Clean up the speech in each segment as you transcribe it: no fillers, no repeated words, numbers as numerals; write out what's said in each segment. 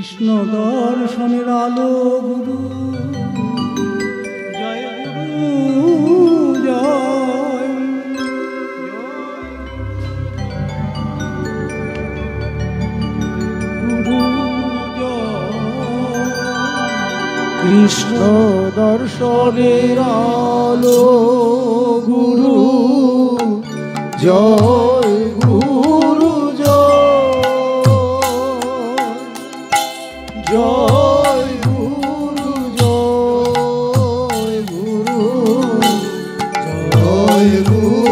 কৃষ্ণ দর্শনের আলো গুরু জয় গুরু জয় গুরু জয় কৃষ্ণ দর্শনের আলো গুরু জয় গুরু জয় গুরু জয় গুরু জয় গুরু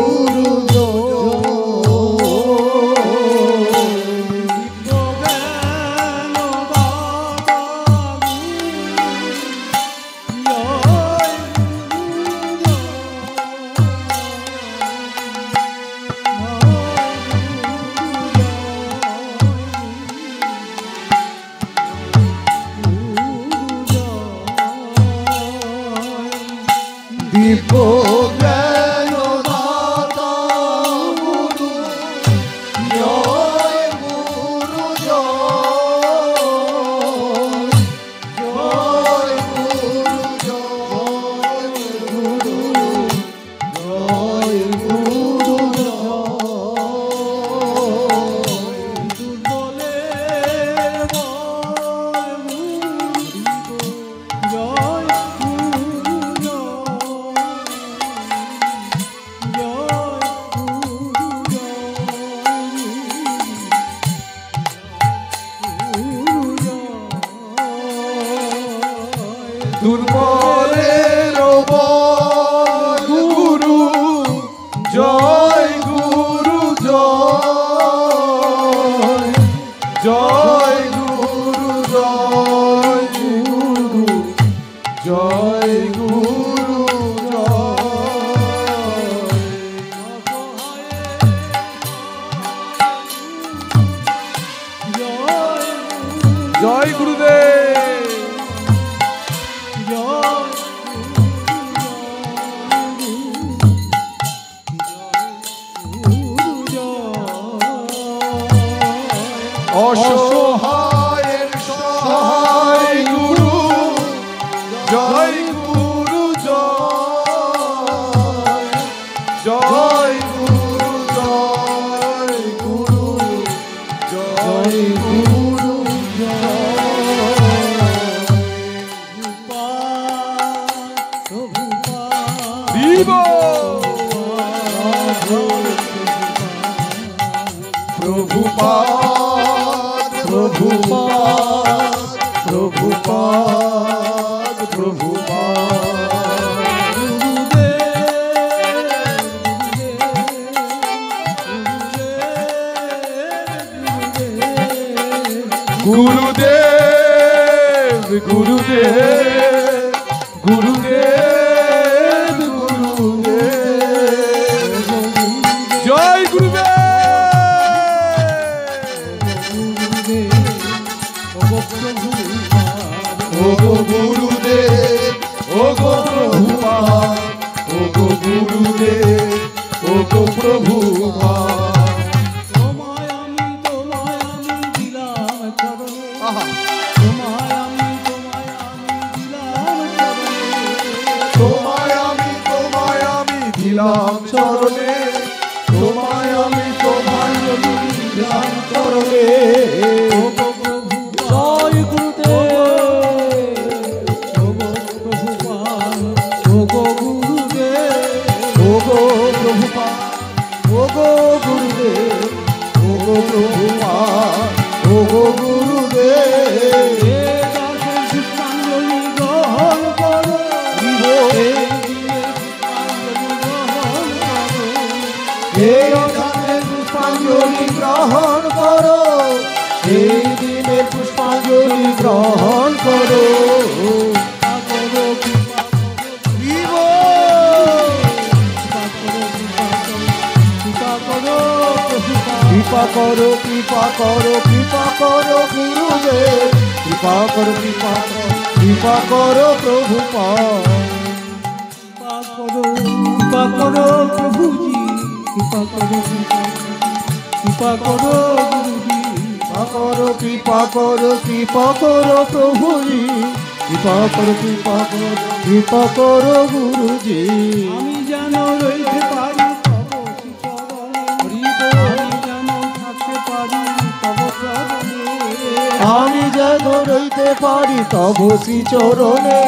দিব্য জ্ঞান দাতা গুরু জয় গুরু জয় জয় গুরু জয় গুরু জয় গুরু দুর্বলে জয় দুর্বলের গুরু জয় গুরু জয় জয় গুরু জয় গুরু জয় গুরু জয় জয় গুরুদেব অসহায়ের সহায় গুরু জয় গুরু জয় জয় গুরু জয় গুরু জয় গুরু প্রভুপাদ প্রভুপাদ প্রভুপাদ প্রভুপাদ গুরুদেব গুরুদেব গুরুদেব গুরুদেব জয় গুরুদেব ওগো গুরুদেব ওগো প্রভুপাদ ওগো গুরুদেব ওগো প্রভুপাদ তোমায় আমি দিলাম চরণে তোমায় আমি দিলাম চরণে তোমায় আমি দিলাম চরণে জয় পুষ্পাঞ্জলি গ্রহণ করো এই দিনে পুষ্পাঞ্জলি গ্রহণ করো কৃপা করো কৃপা করো কৃপা করো গুরুদেব কৃপা করো কৃপা করো প্রভুপাদ কৃপা করো প্রভুজি কৃপা করো গুরুজি কৃপা করো প্রভুজি, কৃপা করো গুরুজি। আমি যেন রইতে পারি তব শ্রীচরণে, আমি যেন থাকতে পারি তব শ্রীচরণে,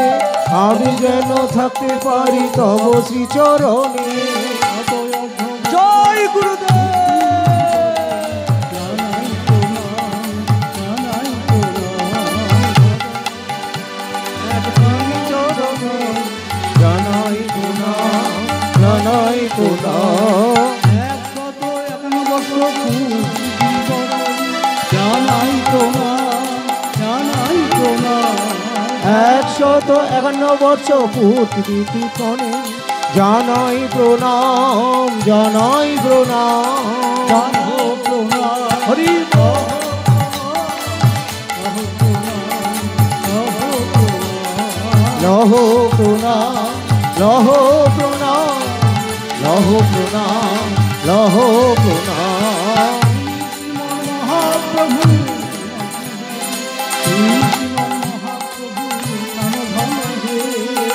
আমি যেন থাকতে পারি তব শ্রীচরণে। জয় গুরুদেব। জানাই তোনা 151 বছর জানাই তোনা 151 বছর পূর্তি কনে, জানাই প্রণাম হরি লহ প্রণাম। মহাপ্রভু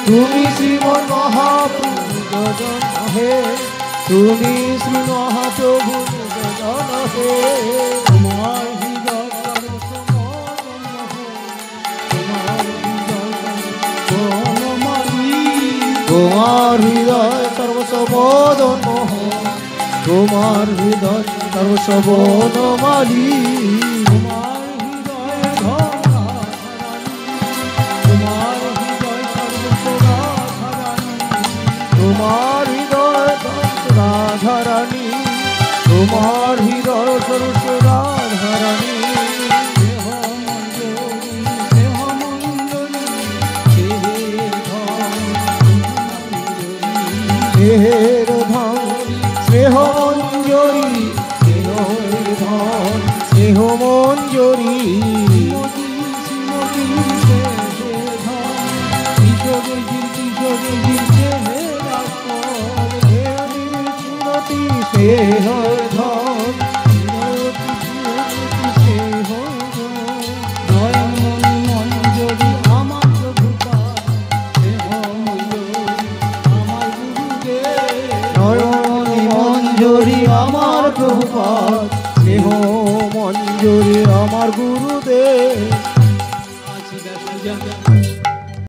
তুমি শ্রীমন মহাপ্রভু জন হে, তুমি শ্রী মহাপ্রভু জন হে। তোমার হৃদয় তোমার হৃদয় সর্বসবদন মোহ, তোমার হৃদয় সর্বসবনমালী। তোমার হৃদয় রাধারানী, তোমার হৃদয় সরস রাধারানী। স্নেহের ধন স্নেহ মঞ্জরি, স্নেহের ধন স্নেহ মঞ্জরি। স্নেহের ধন মঞ্জুরি আমার প্রভুপাদ, স্নেহ মঞ্জুরি আমার গুরুদেব।